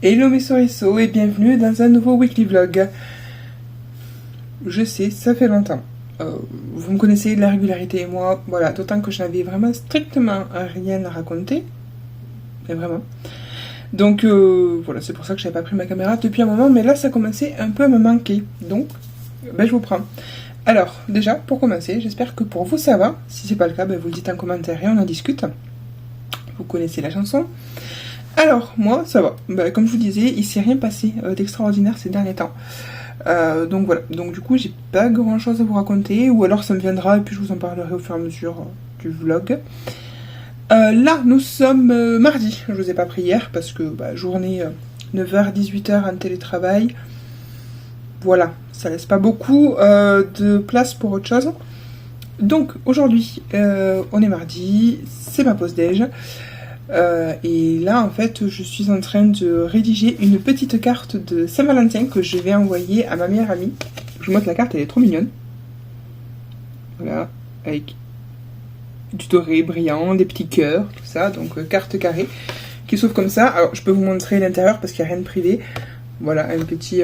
Hello mes sorisseaux et bienvenue dans un nouveau weekly vlog. Je sais, ça fait longtemps. Vous me connaissez de la régularité et moi, voilà, d'autant que je n'avais vraiment strictement rien à raconter. Mais vraiment. Donc voilà, c'est pour ça que je n'avais pas pris ma caméra depuis un moment, mais là ça commençait un peu à me manquer. Donc, je vous prends. Alors, déjà, pour commencer, j'espère que pour vous ça va. Si c'est pas le cas, vous le dites en commentaire et on en discute. Vous connaissez la chanson. Alors, moi, ça va. Comme je vous disais, il s'est rien passé d'extraordinaire ces derniers temps. Donc voilà. Donc du coup, j'ai pas grand chose à vous raconter. Ou alors ça me viendra et puis je vous en parlerai au fur et à mesure du vlog. Là, nous sommes mardi. Je vous ai pas pris hier parce que journée 9h-18h en télétravail. Voilà. Ça laisse pas beaucoup de place pour autre chose. Donc aujourd'hui, on est mardi. C'est ma pause déj. Et là en fait je suis en train de rédiger une petite carte de Saint-Valentin que je vais envoyer à ma meilleure amie. Je vous montre la carte, elle est trop mignonne. Voilà, avec du doré brillant, des petits cœurs, tout ça, donc carte carrée qui s'ouvre comme ça. Alors je peux vous montrer l'intérieur parce qu'il n'y a rien de privé. Voilà, un petit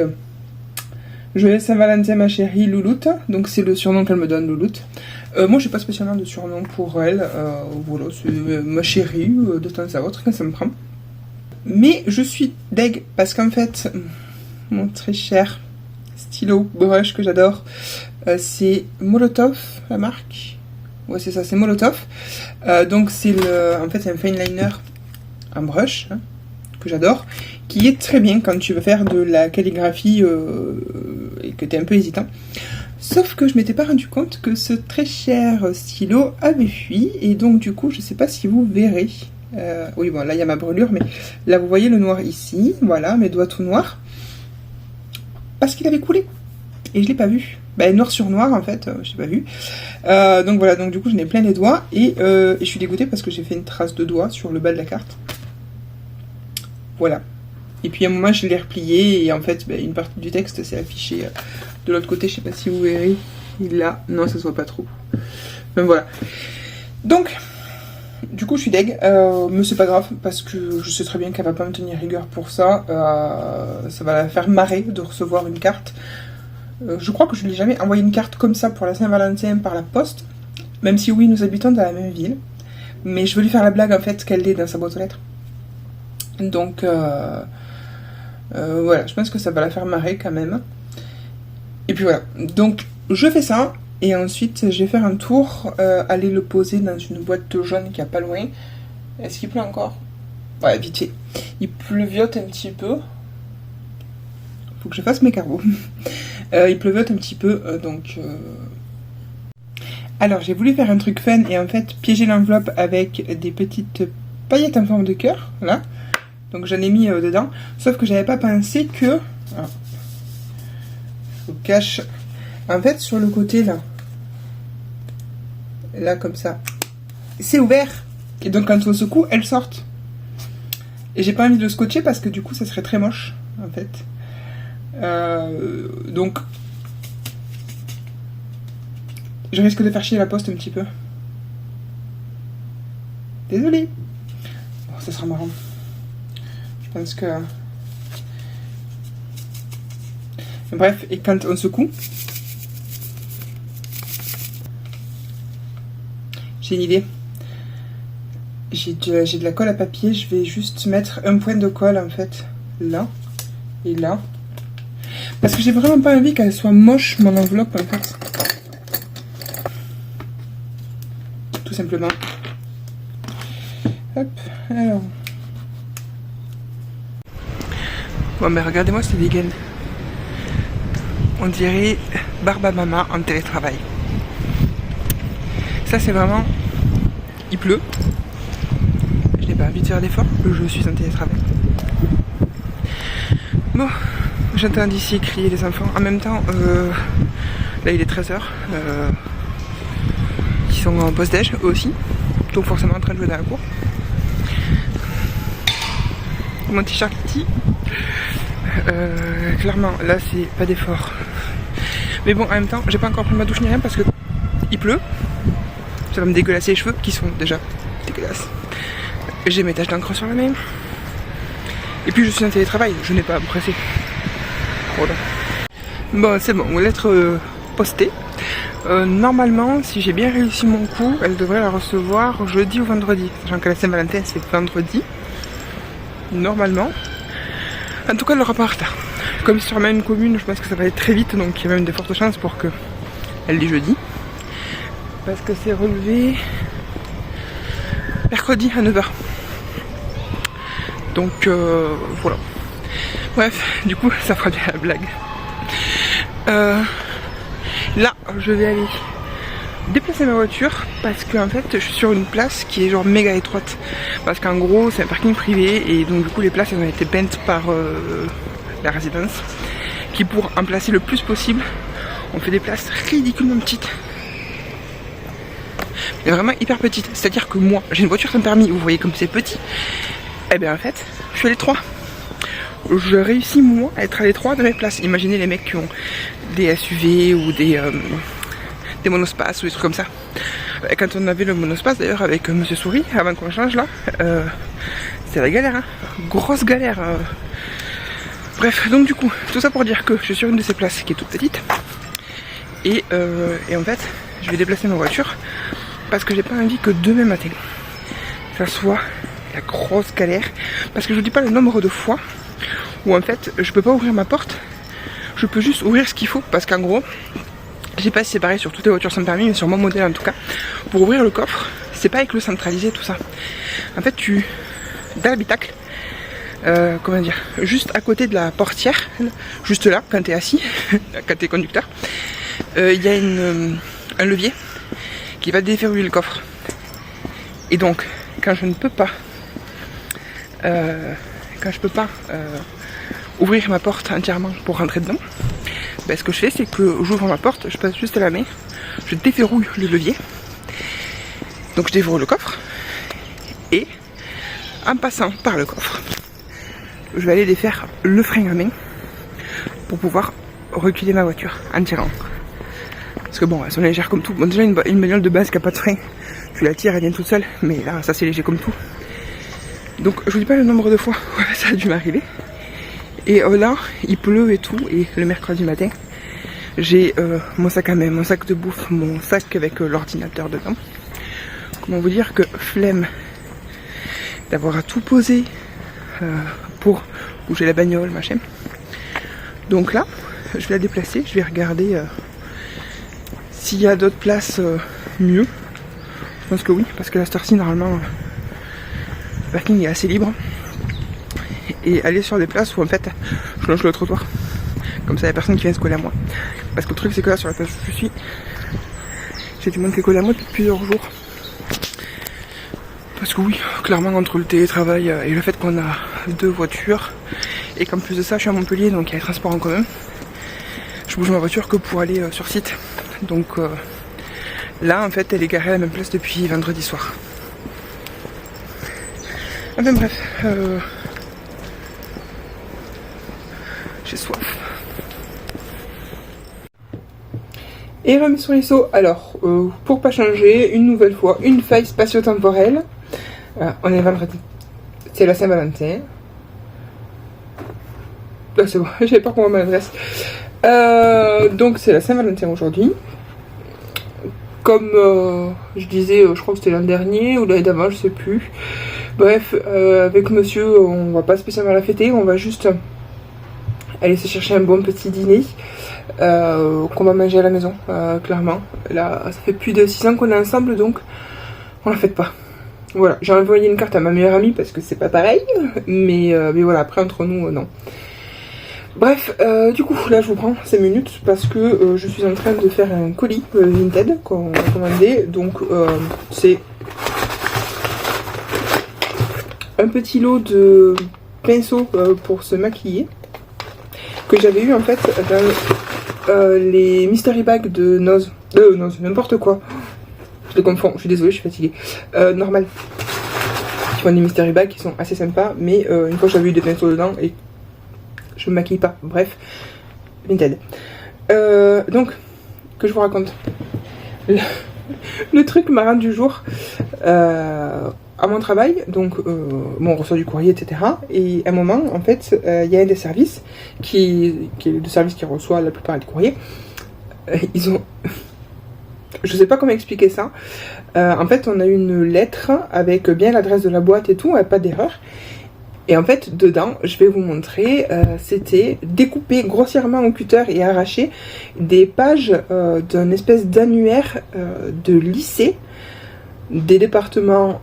joyeux Saint-Valentin ma chérie Louloute, donc c'est le surnom qu'elle me donne, Louloute. Moi j'ai pas spécialement de surnom pour elle, voilà, c'est ma chérie de temps à autre quand ça me prend. Mais je suis deg parce qu'en fait, mon très cher stylo brush que j'adore, c'est Molotov, la marque. Ouais c'est ça, c'est Molotov. Donc c'est en fait c'est un fine liner en brush, hein, que j'adore, qui est très bien quand tu veux faire de la calligraphie et que tu es un peu hésitant. Sauf que je m'étais pas rendu compte que ce très cher stylo avait fui, et donc du coup je sais pas si vous verrez. Oui bon là il y a ma brûlure, mais là vous voyez le noir ici, voilà mes doigts tout noirs, parce qu'il avait coulé et je l'ai pas vu. Noir sur noir en fait, je l'ai pas vu. Donc voilà, donc du coup j'en ai plein les doigts et je suis dégoûtée parce que j'ai fait une trace de doigt sur le bas de la carte. Voilà. Et puis à un moment je l'ai replié et en fait une partie du texte s'est affichée de l'autre côté, je sais pas si vous verrez. Là, non ça se voit pas trop. Mais voilà. Donc, du coup je suis deg, mais c'est pas grave parce que je sais très bien qu'elle va pas me tenir rigueur pour ça. Ça va la faire marrer de recevoir une carte. Je crois que je lui ai jamais envoyé une carte comme ça pour la Saint-Valentin par la poste. Même si oui, nous habitons dans la même ville. Mais je veux lui faire la blague en fait qu'elle l'ait dans sa boîte aux lettres. Donc voilà, je pense que ça va la faire marrer quand même. Et puis voilà, donc je fais ça et ensuite je vais faire un tour, aller le poser dans une boîte jaune qui est pas loin. Est-ce qu'il pleut encore? Ouais, vite fait. Il pleuviote un petit peu. Faut que je fasse mes carreaux. Il pleuviote un petit peu, donc... Alors j'ai voulu faire un truc fun et en fait piéger l'enveloppe avec des petites paillettes en forme de cœur, là. Donc j'en ai mis dedans, sauf que j'avais pas pensé que... Ah, je vous cache... En fait sur le côté là, là comme ça, c'est ouvert. Et donc quand on secoue, elles sortent. Et j'ai pas envie de le scotcher parce que du coup ça serait très moche en fait. Donc je risque de faire chier la poste un petit peu. Désolée. Oh, ça sera marrant. Je pense que... Bref, et quand on secoue, j'ai une idée. J'ai de la colle à papier, je vais juste mettre un point de colle en fait, là et là. Parce que j'ai vraiment pas envie qu'elle soit moche mon enveloppe en fait. Tout simplement. Hop, alors... Bon regardez-moi cette dégaine. On dirait barbe à maman en télétravail. Ça c'est vraiment... Il pleut. Je n'ai pas envie de faire d'effort, je suis en télétravail. Bon, j'entends d'ici crier les enfants. En même temps, là il est 13h. Ils sont en pause déj eux aussi. Donc forcément en train de jouer dans la cour. Mon t-shirt petit. Clairement, là c'est pas d'effort. Mais bon, en même temps, j'ai pas encore pris ma douche ni rien parce que il pleut. Ça va me dégueulasser les cheveux qui sont déjà dégueulasses. J'ai mes taches d'encre sur la main. Et puis je suis en télétravail, je n'ai pas à me presser. Voilà. Bon, c'est bon, lettre postée. Normalement, si j'ai bien réussi mon coup, elle devrait la recevoir jeudi ou vendredi. Sachant que la Saint-Valentin c'est vendredi. Normalement. En tout cas, elle n'aura pas en retard. Comme c'est sur la même commune, je pense que ça va aller très vite, donc il y a même de fortes chances pour qu'elle l'ait jeudi. Parce que c'est relevé mercredi à 9 h. Donc voilà. Bref, du coup, ça fera bien la blague. Là, je vais aller déplacer ma voiture parce qu'en fait, je suis sur une place qui est genre méga étroite. Parce qu'en gros, c'est un parking privé et donc du coup, les places elles ont été peintes par la résidence qui, pour en placer le plus possible, on fait des places ridiculement petites. Mais vraiment hyper petites. C'est-à-dire que moi, j'ai une voiture sans permis, vous voyez comme c'est petit. Et bien en fait, je suis à l'étroit. Je réussis moi à être à l'étroit de mes places. Imaginez les mecs qui ont des SUV ou des monospaces ou des trucs comme ça. Quand on avait le monospace d'ailleurs avec Monsieur Souris, avant qu'on change là, c'est la galère, hein. Grosse galère. Bref, donc du coup, tout ça pour dire que je suis sur une de ces places qui est toute petite. Et en fait, je vais déplacer ma voiture parce que j'ai pas envie que demain matin, ça soit la grosse galère. Parce que je vous dis pas le nombre de fois où en fait, je peux pas ouvrir ma porte. Je peux juste ouvrir ce qu'il faut parce qu'en gros, je sais pas si c'est pareil sur toutes les voitures sans permis, mais sur mon modèle en tout cas, pour ouvrir le coffre, c'est pas avec le centralisé tout ça. En fait, dans l'habitacle, comment dire, juste à côté de la portière, juste là, quand t'es assis, quand t'es conducteur, il y a un levier qui va déverrouiller le coffre. Et donc, quand je peux pas ouvrir ma porte entièrement pour rentrer dedans, ben, ce que je fais c'est que j'ouvre ma porte, je passe juste la main, je déverrouille le levier, donc je déverrouille le coffre et en passant par le coffre je vais aller défaire le frein à main pour pouvoir reculer ma voiture en tirant. Parce que bon, elles sont légères comme tout. Bon, déjà une bagnole de base qui n'a pas de frein, tu la tires, elle vient toute seule, mais là ça c'est léger comme tout. Donc je vous dis pas le nombre de fois où ça a dû m'arriver. Et là, il pleut et tout, et le mercredi matin, j'ai mon sac à main, mon sac de bouffe, mon sac avec l'ordinateur dedans. Comment vous dire que flemme d'avoir à tout poser pour bouger la bagnole, machin. Donc là, je vais la déplacer, je vais regarder s'il y a d'autres places mieux. Je pense que oui, parce que la cette heure-ci, normalement, le parking est assez libre. Et aller sur des places où en fait je longe le trottoir, comme ça il n'y a personne qui vient se coller à moi. Parce que le truc c'est que là sur la place où je suis, j'ai du monde qui est collé à moi depuis plusieurs jours. Parce que oui, clairement entre le télétravail et le fait qu'on a 2 voitures, et qu'en plus de ça je suis à Montpellier donc il y a les transports en commun, je bouge ma voiture que pour aller sur site. Donc là en fait elle est garée à la même place depuis vendredi soir. Enfin bref, j'ai soif. Et remis sur les seaux. Alors, pour pas changer, une nouvelle fois, une faille spatio-temporelle. On est vendredi. C'est la Saint-Valentin. Là, c'est bon, j'avais pas comment on m'adresse. Donc, c'est la Saint-Valentin aujourd'hui. Comme je disais, je crois que c'était l'an dernier ou l'année d'avant, je sais plus. Bref, avec monsieur, on va pas spécialement la fêter, on va juste aller se chercher un bon petit dîner qu'on va manger à la maison, clairement. Là, ça fait plus de 6 ans qu'on est ensemble, donc on la fête pas. Voilà, j'ai envoyé une carte à ma meilleure amie parce que c'est pas pareil, mais voilà, après entre nous, non. Bref, du coup, là je vous prends 5 minutes parce que je suis en train de faire un colis Vinted qu'on a commandé. Donc c'est un petit lot de pinceaux pour se maquiller que j'avais eu en fait dans les mystery bags de Nose. Nose, n'importe quoi. Je les confonds, je suis désolée, je suis fatiguée. Normal. Ils font des mystery bags qui sont assez sympas, mais une fois j'avais eu des pinceaux dedans et je me maquille pas. Bref, Vinted. Donc, que je vous raconte. Le truc marrant du jour. à mon travail, donc bon, on reçoit du courrier, etc. Et à un moment, en fait, il y a un des services qui est le service qui reçoit la plupart des courriers. Ils ont... Je sais pas comment expliquer ça. En fait, on a une lettre avec bien l'adresse de la boîte et tout, pas d'erreur. Et en fait, dedans, je vais vous montrer, c'était découpé grossièrement au cutter et arraché des pages d'un espèce d'annuaire de lycée des départements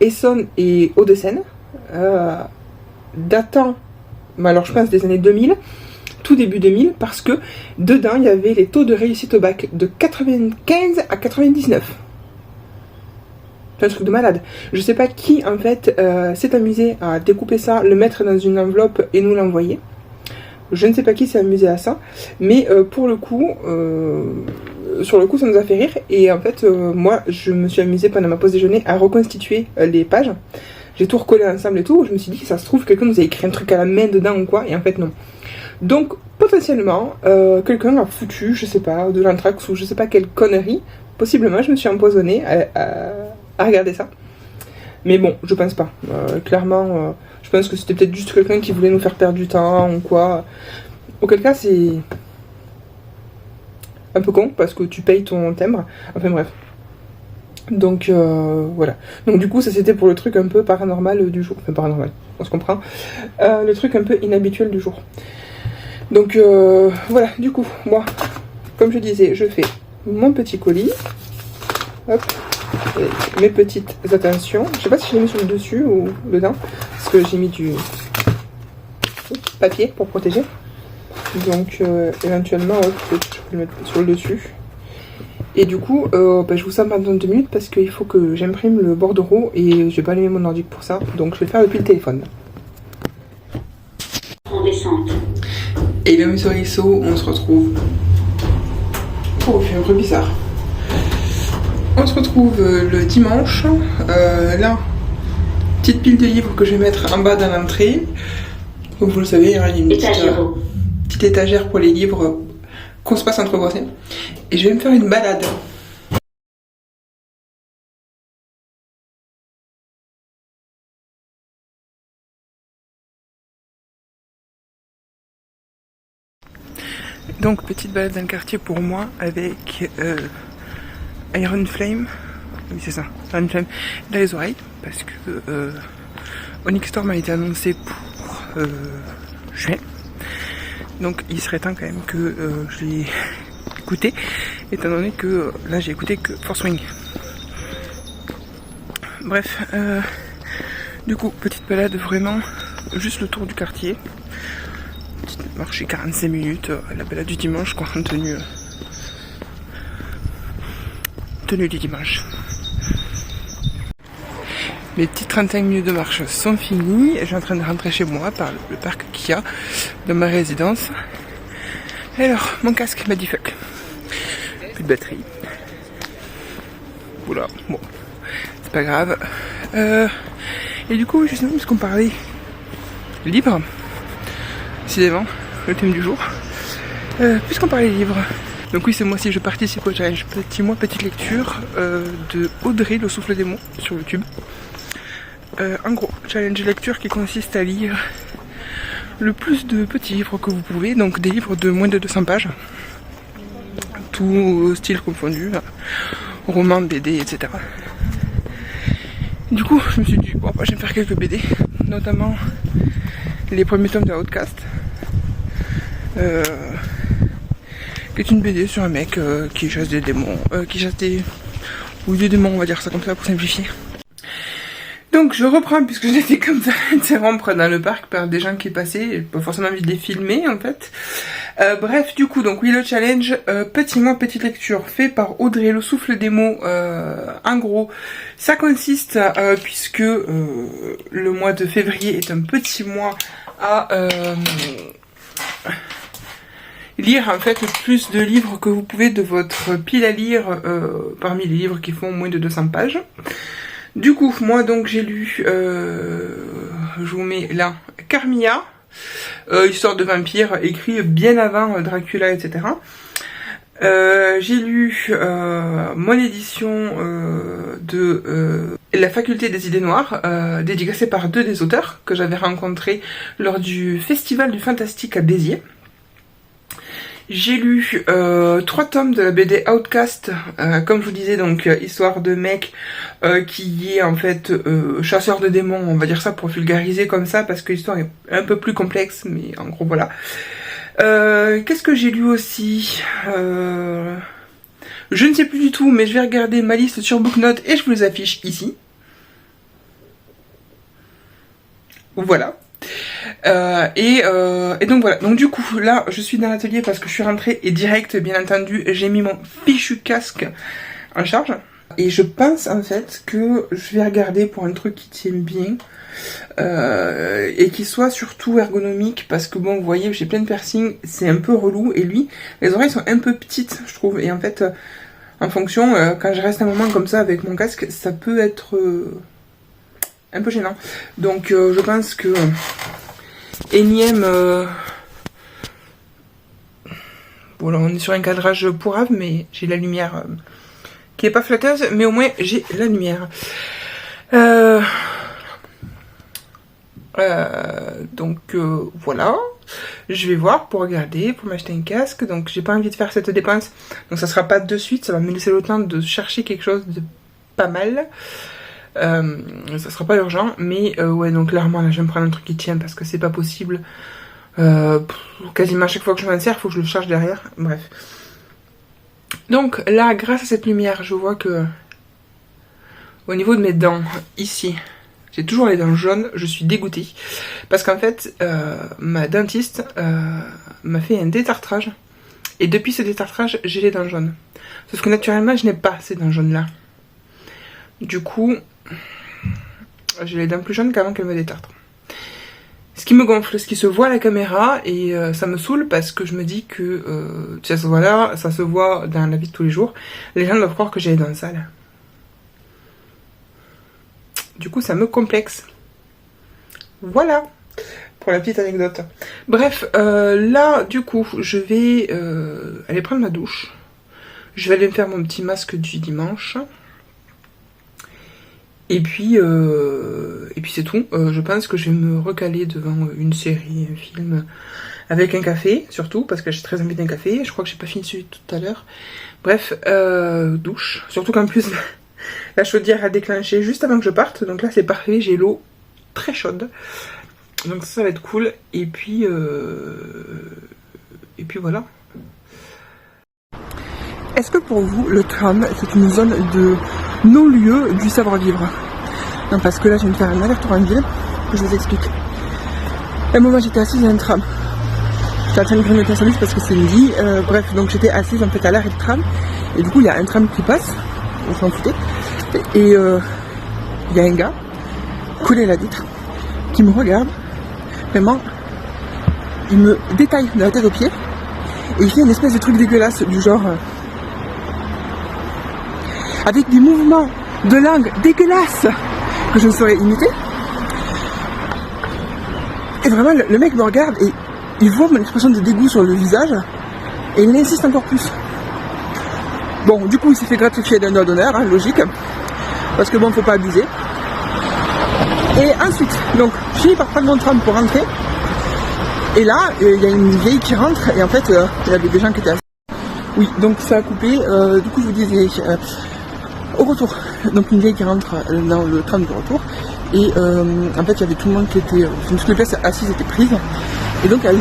Essonne et Hauts-de-Seine, datant, alors je pense des années 2000, tout début 2000, parce que dedans, il y avait les taux de réussite au bac de 95 à 99. C'est un truc de malade. Je sais pas qui, en fait, s'est amusé à découper ça, le mettre dans une enveloppe et nous l'envoyer. Je ne sais pas qui s'est amusé à ça, mais pour le coup, sur le coup, ça nous a fait rire. Et en fait, moi, je me suis amusée pendant ma pause déjeuner à reconstituer les pages. J'ai tout recollé ensemble et tout. Je me suis dit, ça se trouve, quelqu'un nous a écrit un truc à la main dedans ou quoi, et en fait, non. Donc, potentiellement, quelqu'un a foutu, je sais pas, de l'anthrax ou je sais pas quelle connerie. Possiblement, je me suis empoisonnée à regarder ça. Mais bon, je pense pas. Clairement, je pense que c'était peut-être juste quelqu'un qui voulait nous faire perdre du temps ou quoi. Auquel cas, c'est un peu con parce que tu payes ton timbre. Enfin bref. Donc voilà. Donc du coup, ça c'était pour le truc un peu paranormal du jour. Enfin paranormal, on se comprend. Le truc un peu inhabituel du jour. Donc voilà, du coup, moi, comme je disais, je fais mon petit colis. Hop. Et mes petites attentions. Je sais pas si je l'ai mis sur le dessus ou dedans. Parce que j'ai mis du papier pour protéger. Donc éventuellement, je peux le mettre sur le dessus. Et du coup, je vous sens pendant 2 minutes parce qu'il faut que j'imprime le bordereau et je vais pas allumer mon ordi pour ça. Donc je vais le faire depuis le téléphone. En descente. Et bienvenue sur ISO, on se retrouve. Oh, il fait un peu bizarre. On se retrouve le dimanche. Là, petite pile de livres que je vais mettre en bas dans l'entrée. Comme vous le savez, il y a une petite étagère pour les livres qu'on se passe entre voisins. Et je vais me faire une balade. Donc, petite balade dans le quartier pour moi avec Iron Flame. Oui, c'est ça, Iron Flame dans les oreilles. Parce que Onyx Storm a été annoncé pour juin. Donc, il serait temps quand même que je l'ai écouté. Étant donné que là, j'ai écouté que Force Wing. Bref, du coup, petite balade vraiment juste le tour du quartier. Petite marché 45 minutes, la balade du dimanche, quoi, en tenue du dimanche. Mes petites 35 minutes de marche sont finies. Je suis en train de rentrer chez moi par le parc qu'il y a dans ma résidence. Et alors, mon casque m'a dit fuck. Plus de batterie. Oula, bon, c'est pas grave. Et du coup, justement, puisqu'on parlait libre, décidément, le thème du jour. Puisqu'on parlait livre, donc oui, ce mois-ci je participe au challenge Petit Mois Petite Lecture de Audrey, le souffle des mots, sur YouTube. En gros, challenge lecture qui consiste à lire le plus de petits livres que vous pouvez, donc des livres de moins de 200 pages, tout style confondu, roman, BD, etc. Du coup, je me suis dit, bon, je vais me faire quelques BD, notamment les premiers tomes de Outcast, qui est une BD sur un mec qui chasse des démons, ou des démons, on va dire ça comme ça pour simplifier. Donc je reprends, puisque j'ai fait comme ça interrompre dans le parc par des gens qui passaient, j'ai pas forcément envie de les filmer en fait. Bref, du coup, donc oui, le challenge Petit Mois Petite Lecture fait par Audrey, le souffle des mots. En gros, ça consiste puisque le mois de février est un petit mois à lire en fait le plus de livres que vous pouvez de votre pile à lire parmi les livres qui font moins de 200 pages. Du coup, moi donc j'ai lu, je vous mets là, Carmilla, histoire de vampire, écrit bien avant Dracula, etc. J'ai lu mon édition de La faculté des idées noires, dédicacée par 2 des auteurs que j'avais rencontrés lors du festival du fantastique à Béziers. J'ai lu 3 tomes de la BD Outcast, comme je vous disais, donc histoire de mec qui est en fait chasseur de démons, on va dire ça pour vulgariser comme ça, parce que l'histoire est un peu plus complexe, mais en gros voilà. Qu'est-ce que j'ai lu aussi je ne sais plus du tout, mais je vais regarder ma liste sur Booknote et je vous les affiche ici. Voilà. Et donc voilà, donc du coup là je suis dans l'atelier parce que je suis rentrée et direct bien entendu j'ai mis mon fichu casque en charge et je pense en fait que je vais regarder pour un truc qui tienne bien et qui soit surtout ergonomique parce que bon vous voyez j'ai plein de piercings, c'est un peu relou et lui les oreilles sont un peu petites je trouve et en fait en fonction quand je reste un moment comme ça avec mon casque ça peut être un peu gênant. Donc je pense que énième bon là on est sur un cadrage pourrave mais j'ai la lumière qui est pas flatteuse mais au moins j'ai la lumière. Donc voilà, je vais voir pour regarder, pour m'acheter un casque, donc j'ai pas envie de faire cette dépense, donc ça sera pas de suite, ça va me laisser le temps de chercher quelque chose de pas mal. Ça sera pas urgent mais ouais donc clairement là je vais me prendre un truc qui tient parce que c'est pas possible quasiment à chaque fois que je m'en sers il faut que je le charge derrière, bref. Donc là grâce à cette lumière je vois que au niveau de mes dents ici j'ai toujours les dents jaunes, je suis dégoûtée parce qu'en fait ma dentiste m'a fait un détartrage et depuis ce détartrage j'ai les dents jaunes, sauf que naturellement je n'ai pas ces dents jaunes là, du coup j'ai les dents plus jaunes qu'avant qu'elle me détartre. Ce qui me gonfle, ce qui se voit à la caméra et ça me saoule parce que je me dis que ça se voit là, ça se voit dans la vie de tous les jours. Les gens doivent croire que j'ai les dents sales. Du coup ça me complexe. Voilà pour la petite anecdote. Bref, là du coup je vais aller prendre ma douche. Je vais aller me faire mon petit masque du dimanche. Et puis c'est tout. Je pense que je vais me recaler devant une série, un film, avec un café, surtout, parce que j'ai très envie d'un café. Je crois que j'ai pas fini celui tout à l'heure. Bref, douche. Surtout qu'en plus, la chaudière a déclenché juste avant que je parte. Donc là, c'est parfait, j'ai l'eau très chaude. Donc ça va être cool. Et puis voilà. Est-ce que pour vous, le tram, c'est une zone de non-lieu du savoir-vivre? Non, parce que là, je viens de faire un aller-retour en ville. Je vous explique. À un moment, j'étais assise dans un tram. J'étais en train de grignoter un sandwich parce que c'est midi. Bref, donc j'étais assise en fait à l'arrêt de tram. Et du coup, il y a un tram qui passe. On s'en foutait. Et il y a un gars, collé à la vitre, qui me regarde. Vraiment, il me détaille de la tête aux pieds. Et il fait une espèce de truc dégueulasse du genre... avec des mouvements de langue dégueulasses que je ne saurais imiter. Et vraiment, le mec me regarde et il voit mon expression de dégoût sur le visage et il insiste encore plus. Bon, du coup, il s'est fait gratifier d'un doigt d'honneur, hein, logique, parce que bon, faut pas abuser. Et ensuite, donc, je finis par prendre mon tram pour rentrer. Et là, il y a une vieille qui rentre et en fait, il y avait des gens qui étaient assis. Oui, donc ça a coupé. Du coup, je vous disais... au retour, donc une vieille qui rentre dans le tram de retour et en fait il y avait tout le monde qui était, toutes les places assises étaient prises et donc elle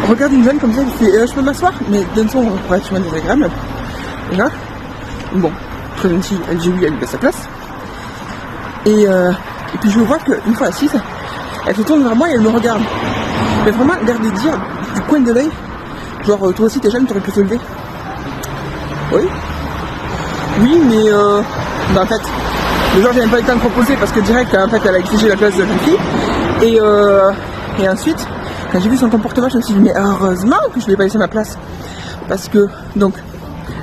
regarde une jeune comme ça, elle fait je peux m'asseoir, mais d'un son relativement désagréable. Et là, bon, très gentille, elle dit oui, elle lui laisse sa place et puis je vois qu'une fois assise, elle se tourne vers moi et elle me regarde, mais vraiment l'air de dire du coin de l'œil, genre toi aussi t'es jeune, t'aurais pu te lever. Oui. Oui, mais en fait, le genre j'avais pas eu le temps de proposer parce que direct, en fait, elle a exigé la place de la jeune fille. Et ensuite, quand j'ai vu son comportement, je me suis dit, mais heureusement que je lui ai pas laissé ma place. Parce que, donc,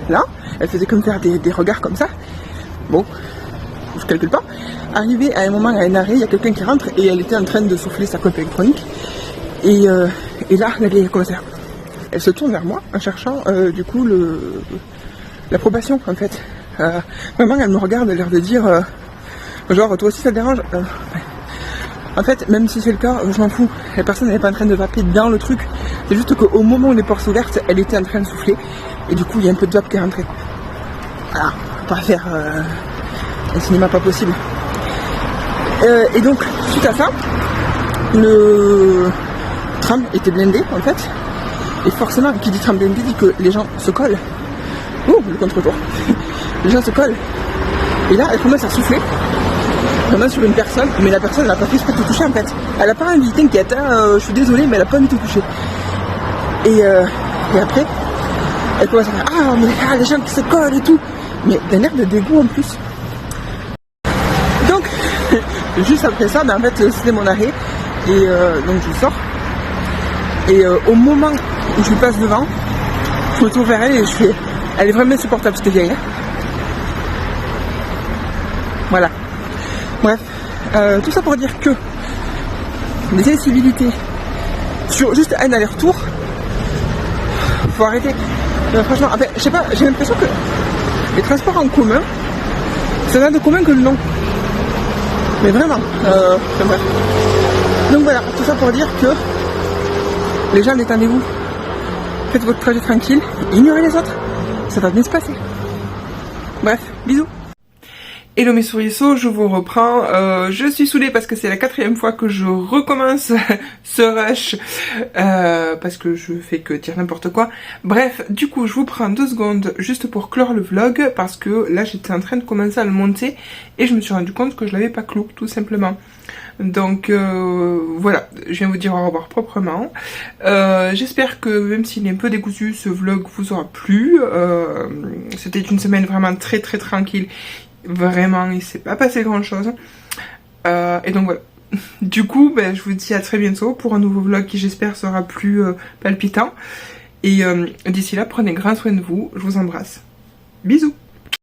là, elle faisait comme faire des regards comme ça. Bon, je calcule pas. Arrivé à un moment, à un arrêt, il y a quelqu'un qui rentre et elle était en train de souffler sa coiffe électronique. Et là, la vieille a commencé à... elle se tourne vers moi en cherchant du coup l'approbation en fait. Vraiment elle me regarde, elle a l'air de dire genre toi aussi ça te dérange. En fait, même si c'est le cas, je m'en fous. La personne n'est pas en train de vaper dans le truc. C'est juste qu'au moment où les portes sont ouvertes, elle était en train de souffler. Et du coup, il y a un peu de vape qui est rentré. Voilà, on va pas faire un cinéma pas possible. Et donc, suite à ça, le tram était blindé en fait. Et forcément, qui dit tram blindé dit que les gens se collent. Ouh, le contre-tour. Les gens se collent. Et là, elle commence à souffler. Vraiment sur une personne, mais la personne n'a pas fait exprès de te toucher en fait. Elle a pas envie, t'inquiète, je suis désolée, mais elle a pas envie de te toucher. Et après, elle commence à dire ah mais les gens qui se collent et tout. Mais d'un air de dégoût en plus. Donc, juste après ça, en fait c'était mon arrêt. Et donc je sors. Et au moment où je lui passe devant, je me tourne vers elle et je fais elle est vraiment insupportable cette vieille. Voilà. Bref, tout ça pour dire que les incivilités sur juste un aller-retour, faut arrêter. Franchement, en fait, je sais pas, j'ai l'impression que les transports en commun, ça n'a de commun que le nom. Mais vraiment, bref. Donc voilà, tout ça pour dire que les gens, détendez-vous, faites votre trajet tranquille, ignorez les autres, ça va bien se passer. Bref, bisous. Hello mes souriceaux, je vous reprends. Je suis saoulée parce que c'est la 4e fois que je recommence ce rush parce que je fais que dire n'importe quoi. Bref, du coup, je vous prends 2 secondes juste pour clore le vlog parce que là, j'étais en train de commencer à le monter et je me suis rendu compte que je l'avais pas clos, tout simplement. Donc voilà, je viens vous dire au revoir proprement. J'espère que même s'il est un peu décousu, ce vlog vous aura plu. C'était une semaine vraiment très tranquille. Vraiment, il s'est pas passé grand chose. Et donc voilà. Du coup, je vous dis à très bientôt pour un nouveau vlog qui j'espère sera plus palpitant. Et d'ici là, prenez grand soin de vous. Je vous embrasse. Bisous.